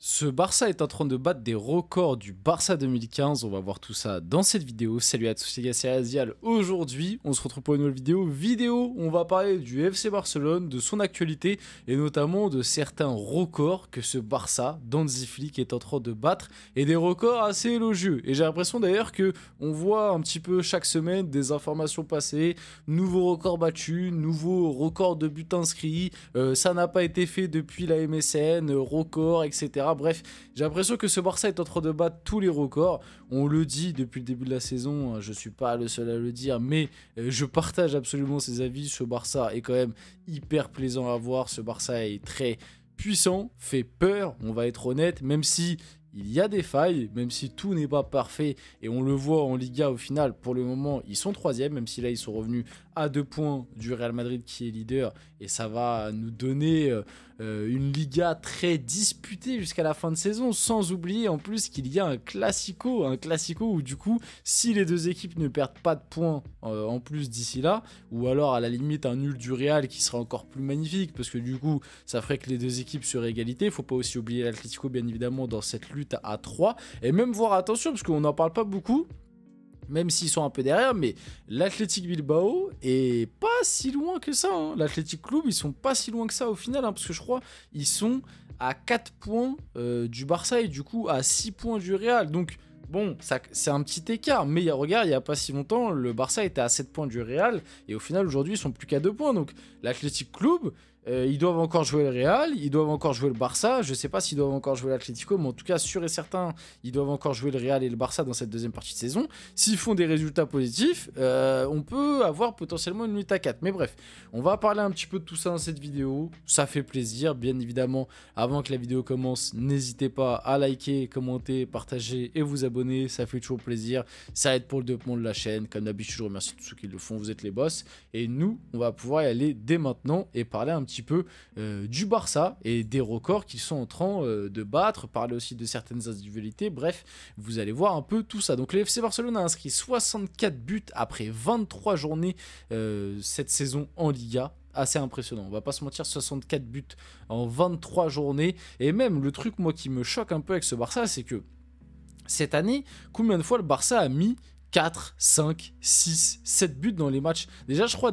Ce Barça est en train de battre des records du Barça 2015, on va voir tout ça dans cette vidéo. Salut à tous les gars, c'est Azial. Aujourd'hui, on se retrouve pour une nouvelle vidéo. On va parler du FC Barcelone, de son actualité et notamment de certains records que ce Barça, d'Hansi Flick, est en train de battre et des records assez élogieux. Et j'ai l'impression d'ailleurs que on voit un petit peu chaque semaine des informations passer, nouveaux records battus, nouveaux records de buts inscrits, ça n'a pas été fait depuis la MSN, record, etc. Bref, j'ai l'impression que ce Barça est en train de battre tous les records. On le dit depuis le début de la saison, je ne suis pas le seul à le dire, mais je partage absolument ces avis. Ce Barça est quand même hyper plaisant à voir. Ce Barça est très puissant, fait peur, on va être honnête, même si il y a des failles, même si tout n'est pas parfait, et on le voit en Liga au final, pour le moment, ils sont troisième, même si là, ils sont revenus à 2 points du Real Madrid qui est leader, et ça va nous donner une Liga très disputée jusqu'à la fin de saison, sans oublier en plus qu'il y a un classico où du coup, si les deux équipes ne perdent pas de points en plus d'ici là, ou alors à la limite un nul du Real qui serait encore plus magnifique, parce que du coup, ça ferait que les deux équipes seraient égalité. Il ne faut pas aussi oublier l'Atlético, bien évidemment, dans cette lutte à 3, et même voir attention, parce qu'on n'en parle pas beaucoup, même s'ils sont un peu derrière, mais l'Athletic Bilbao est pas si loin que ça. L'Athletic Club, ils sont pas si loin que ça au final, parce que je crois ils sont à 4 points du Barça et du coup à 6 points du Real. Donc bon, c'est un petit écart, mais regarde, il n'y a pas si longtemps, le Barça était à 7 points du Real, et au final aujourd'hui ils sont plus qu'à 2 points. Donc l'Athletic Club, ils doivent encore jouer le Real, ils doivent encore jouer le Barça. Je sais pas s'ils doivent encore jouer l'Atlético, mais en tout cas, sûr et certain, ils doivent encore jouer le Real et le Barça dans cette deuxième partie de saison. S'ils font des résultats positifs, on peut avoir potentiellement une lutte à 4. Mais bref, on va parler un petit peu de tout ça dans cette vidéo. Ça fait plaisir, bien évidemment. Avant que la vidéo commence, n'hésitez pas à liker, commenter, partager et vous abonner. Ça fait toujours plaisir. Ça aide pour le développement de la chaîne. Comme d'habitude, je remercie tous ceux qui le font. Vous êtes les boss. Et nous, on va pouvoir y aller dès maintenant et parler un petit peu du Barça et des records qu'ils sont en train de battre, parler aussi de certaines individualités. Bref, vous allez voir un peu tout ça. Donc le FC Barcelone a inscrit 64 buts après 23 journées cette saison en Liga. Assez impressionnant, on va pas se mentir, 64 buts en 23 journées. Et même le truc moi qui me choque un peu avec ce Barça, c'est que cette année, combien de fois le Barça a mis 4, 5, 6, 7 buts dans les matchs. Déjà, je crois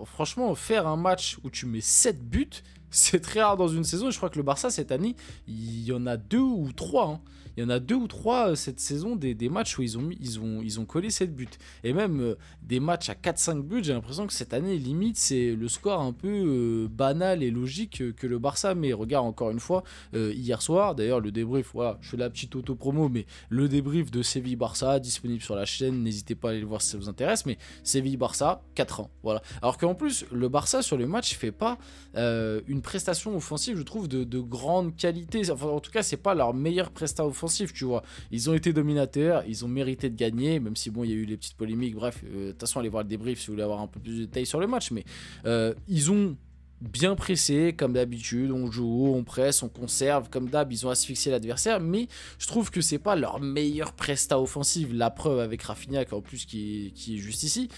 franchement, faire un match où tu mets 7 buts, c'est très rare dans une saison. Et je crois que le Barça, cette année, il y en a 2 ou 3. Il y en a 2 ou 3 cette saison, des matchs où ils ont collé 7 buts. Et même des matchs à 4-5 buts, j'ai l'impression que cette année, limite, c'est le score un peu banal et logique que le Barça. Mais regarde, encore une fois, hier soir, d'ailleurs, le débrief, voilà, je fais la petite auto-promo, mais le débrief de Séville-Barça, disponible sur la chaîne, n'hésitez pas à aller le voir si ça vous intéresse. Mais Séville-Barça, 4-1, voilà. Alors qu'en plus, le Barça, sur le match, fait pas une prestation offensive, je trouve, de grande qualité. Enfin, en tout cas, c'est pas leur meilleure prestation offensive. Tu vois, ils ont été dominateurs, ils ont mérité de gagner, même si bon, il y a eu les petites polémiques. Bref, de toute façon, allez voir le débrief si vous voulez avoir un peu plus de détails sur le match. Mais ils ont bien pressé, comme d'habitude, on joue, on presse, on conserve, comme d'hab, ils ont asphyxié l'adversaire, mais je trouve que c'est pas leur meilleure presta offensive. La preuve avec Rafinha, en plus qui est juste ici.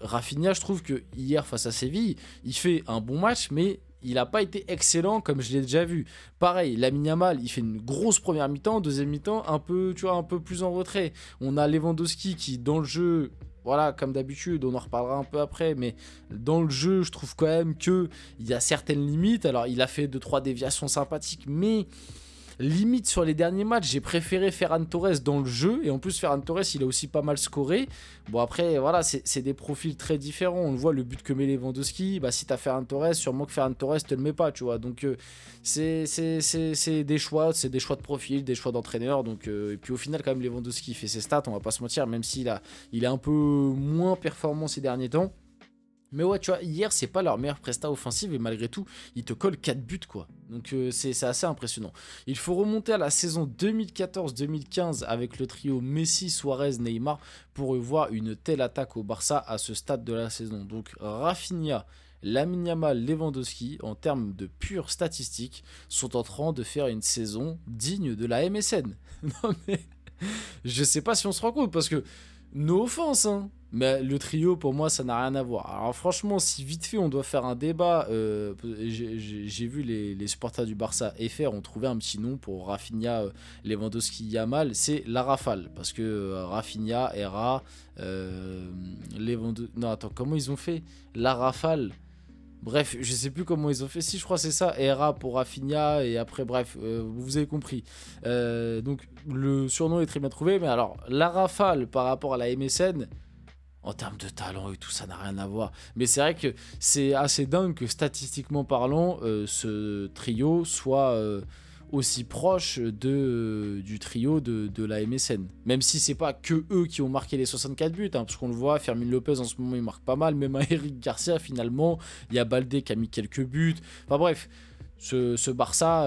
Rafinha, je trouve que hier face à Séville, il fait un bon match, mais il n'a pas été excellent comme je l'ai déjà vu. Pareil, Lamine Yamal, il fait une grosse première mi-temps, deuxième mi-temps, un peu plus en retrait. On a Lewandowski qui, dans le jeu, voilà, comme d'habitude, on en reparlera un peu après, mais dans le jeu, je trouve quand même qu'il y a certaines limites. Alors, il a fait 2-3 déviations sympathiques, mais limite sur les derniers matchs, j'ai préféré Ferran Torres dans le jeu. Et en plus, Ferran Torres, il a aussi pas mal scoré. Bon, après, voilà, c'est des profils très différents. On le voit, le but que met Lewandowski, bah, si t'as Ferran Torres, sûrement que Ferran Torres te le met pas, tu vois. Donc, c'est des choix, de profil, des choix d'entraîneur. Donc, et puis au final, quand même, Lewandowski fait ses stats, on va pas se mentir, même s'il il est un peu moins performant ces derniers temps. Mais ouais, tu vois, hier, c'est pas leur meilleure presta offensive et malgré tout, ils te collent 4 buts, quoi. Donc, c'est assez impressionnant. Il faut remonter à la saison 2014-2015 avec le trio Messi, Suarez, Neymar pour voir une telle attaque au Barça à ce stade de la saison. Donc, Rafinha, Lamine Yamal, Lewandowski, en termes de pure statistiques, sont en train de faire une saison digne de la MSN. Non, mais je sais pas si on se rend compte parce que No offense, hein. Mais le trio, pour moi, ça n'a rien à voir. Alors franchement, si vite fait, on doit faire un débat, j'ai vu les supporters du Barça FR ont trouvé un petit nom pour Rafinha, Lewandowski, Yamal, c'est la rafale. Parce que Rafinha, Hera, Lewandowski... Non, attends, comment ils ont fait? La rafale. Bref, je sais plus comment ils ont fait. Si, je crois que c'est ça. Hera pour Rafinha. Et après, bref, vous avez compris. Donc, le surnom est très bien trouvé. Mais alors, la rafale par rapport à la MSN, en termes de talent et tout, ça n'a rien à voir. Mais c'est vrai que c'est assez dingue que statistiquement parlant, ce trio soit aussi proche du trio de la MSN. Même si c'est pas que eux qui ont marqué les 64 buts, hein, parce qu'on le voit, Fermin Lopez en ce moment il marque pas mal, même à Eric Garcia finalement, il y a Baldé qui a mis quelques buts. Enfin bref. Ce Barça,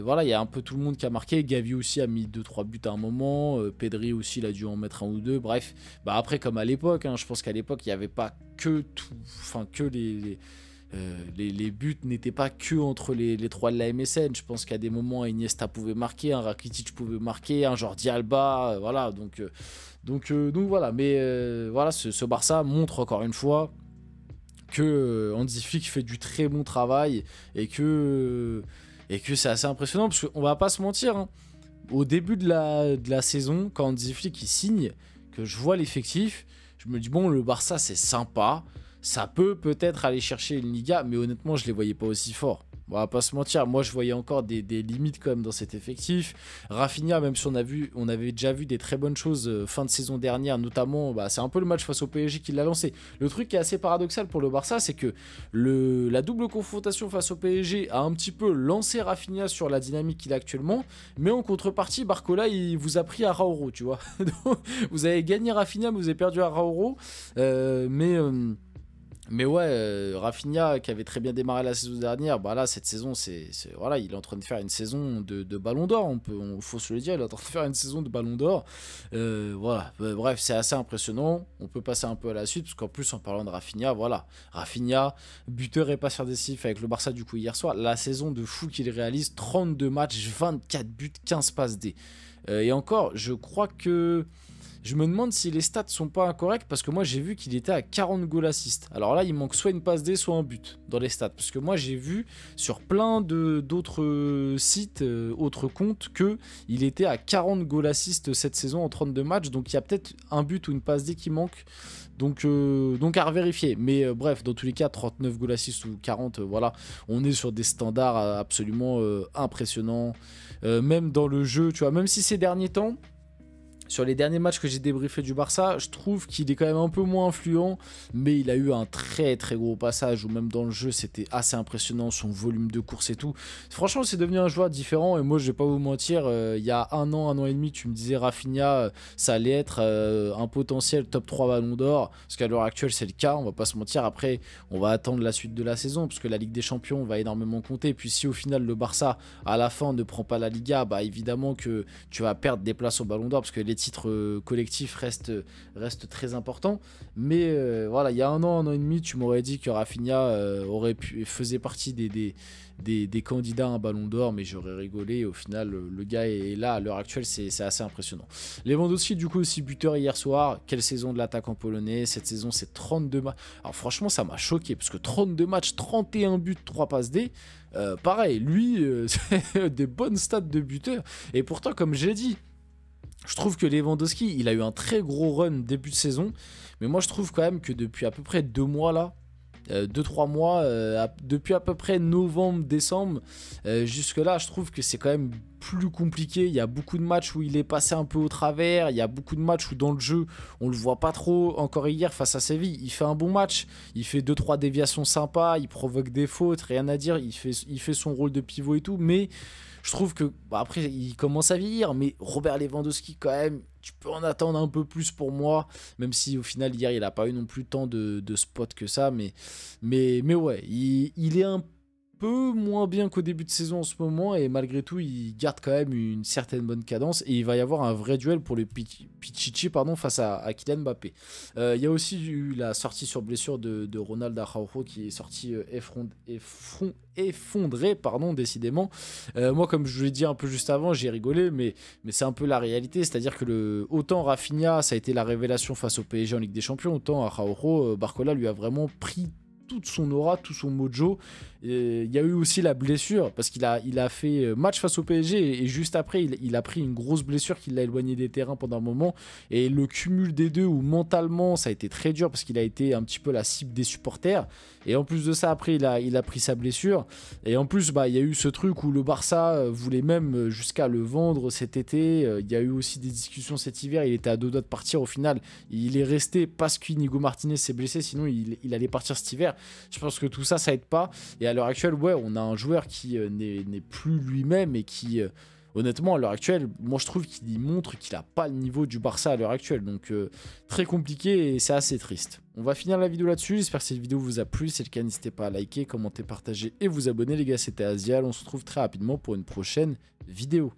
voilà, il y a un peu tout le monde qui a marqué. Gavi aussi a mis 2-3 buts à un moment. Pedri aussi, il a dû en mettre un ou deux. Bref, bah après, comme à l'époque, hein, je pense qu'à l'époque, il n'y avait pas que tout. Enfin, que les buts n'étaient pas que entre les trois de la MSN. Je pense qu'à des moments, Iniesta pouvait marquer, un Rakitic pouvait marquer, un Jordi Alba. Voilà, donc voilà. Mais voilà, ce Barça montre encore une fois que Hansi Flick fait du très bon travail et que c'est assez impressionnant parce qu'on va pas se mentir, hein. Au début de la saison, quand Hansi Flick il signe, que je vois l'effectif, je me dis bon, le Barça c'est sympa, ça peut peut-être aller chercher une Liga, mais honnêtement je les voyais pas aussi forts. On va pas se mentir, moi je voyais encore des limites quand même dans cet effectif. Rafinha, même si on avait déjà vu des très bonnes choses fin de saison dernière, notamment, bah, c'est un peu le match face au PSG qui l'a lancé. Le truc qui est assez paradoxal pour le Barça, c'est que la double confrontation face au PSG a un petit peu lancé Rafinha sur la dynamique qu'il a actuellement, mais en contrepartie, Barcola, il vous a pris Araújo, tu vois. Donc, vous avez gagné Rafinha, mais vous avez perdu Araújo, mais ouais, Rafinha qui avait très bien démarré la saison dernière, bah là cette saison voilà, il est en train de faire une saison de Ballon d'Or, faut se le dire, il est en train de faire une saison de Ballon d'Or. Voilà, bref, c'est assez impressionnant. On peut passer un peu à la suite parce qu'en plus en parlant de Rafinha, voilà, Rafinha, buteur et passeur décisif avec le Barça du coup hier soir, la saison de fou qu'il réalise, 32 matchs, 24 buts, 15 passes D. Et encore, je crois que je me demande si les stats sont pas incorrects parce que moi j'ai vu qu'il était à 40 goal assist. Alors là il manque soit une passe D soit un but dans les stats. Parce que moi j'ai vu sur plein d'autres sites, autres comptes, que il était à 40 goal assist cette saison en 32 matchs. Donc il y a peut-être un but ou une passe D qui manque. Donc à revérifier. Mais bref, dans tous les cas, 39 goal assist ou 40, voilà, on est sur des standards absolument impressionnants. Même dans le jeu, tu vois, même si ces derniers temps, sur les derniers matchs que j'ai débriefé du Barça, je trouve qu'il est quand même un peu moins influent, mais il a eu un très très gros passage où même dans le jeu c'était assez impressionnant, son volume de course et tout. Franchement c'est devenu un joueur différent et moi je vais pas vous mentir, il y a un an et demi tu me disais Rafinha ça allait être un potentiel top 3 ballon d'or, parce qu'à l'heure actuelle c'est le cas, on va pas se mentir. Après on va attendre la suite de la saison parce que la Ligue des Champions va énormément compter, et puis si au final le Barça à la fin ne prend pas la Liga, bah évidemment que tu vas perdre des places au ballon d'or parce que les titres collectifs restent très importants. Mais voilà, il y a un an et demi, tu m'aurais dit que Rafinha faisait partie des candidats à un ballon d'or, mais j'aurais rigolé. Au final, le gars est là à l'heure actuelle, c'est assez impressionnant. Lewandowski, du coup, aussi buteur hier soir. Quelle saison de l'attaquant polonais. Cette saison, c'est 32 matchs. Alors franchement, ça m'a choqué parce que 32 matchs, 31 buts, 3 passes D. Pareil, lui, c'est des bonnes stats de buteur. Et pourtant, comme j'ai dit, je trouve que Lewandowski, il a eu un très gros run début de saison, mais moi je trouve quand même que depuis à peu près 2 mois là, 2-3 mois, depuis à peu près novembre, décembre, jusque là, je trouve que c'est quand même plus compliqué. Il y a beaucoup de matchs où il est passé un peu au travers, il y a beaucoup de matchs où dans le jeu, on le voit pas trop. Encore hier face à Séville, il fait un bon match, il fait 2-3 déviations sympas, il provoque des fautes, rien à dire, il fait son rôle de pivot et tout, mais je trouve que, bah après, il commence à vieillir, mais Robert Lewandowski, quand même, tu peux en attendre un peu plus pour moi, même si au final, hier, il n'a pas eu non plus tant de spots que ça, mais ouais, il est un peu moins bien qu'au début de saison en ce moment, et malgré tout il garde quand même une certaine bonne cadence, et il va y avoir un vrai duel pour le Pichichi face à Kylian Mbappé. Il y a aussi eu la sortie sur blessure de Ronald Araujo qui est sorti effondré, pardon, décidément. Moi, comme je vous l'ai dit un peu juste avant, j'ai rigolé, mais c'est un peu la réalité, c'est-à-dire que autant Rafinha, ça a été la révélation face au PSG en Ligue des Champions, autant Araujo, Barcola lui a vraiment pris toute son aura, tout son mojo. Il y a eu aussi la blessure, parce qu'il a fait match face au PSG, et juste après, il a pris une grosse blessure qui l'a éloigné des terrains pendant un moment. Et le cumul des deux, où mentalement, ça a été très dur, parce qu'il a été un petit peu la cible des supporters. Et en plus de ça, après, il a pris sa blessure. Et en plus, il y a eu ce truc où le Barça voulait même jusqu'à le vendre cet été. Il y a eu aussi des discussions cet hiver. Il était à 2 doigts de partir. Au final, il est resté parce qu'Inigo Martinez s'est blessé. Sinon, il allait partir cet hiver. Je pense que tout ça, ça aide pas. Et à l'heure actuelle, ouais, on a un joueur qui n'est plus lui-même et qui, honnêtement, à l'heure actuelle, moi je trouve qu'il montre qu'il n'a pas le niveau du Barça à l'heure actuelle. Donc, très compliqué et c'est assez triste. On va finir la vidéo là-dessus. J'espère que cette vidéo vous a plu. Si c'est le cas, n'hésitez pas à liker, commenter, partager et vous abonner. Les gars, c'était Azial. On se retrouve très rapidement pour une prochaine vidéo.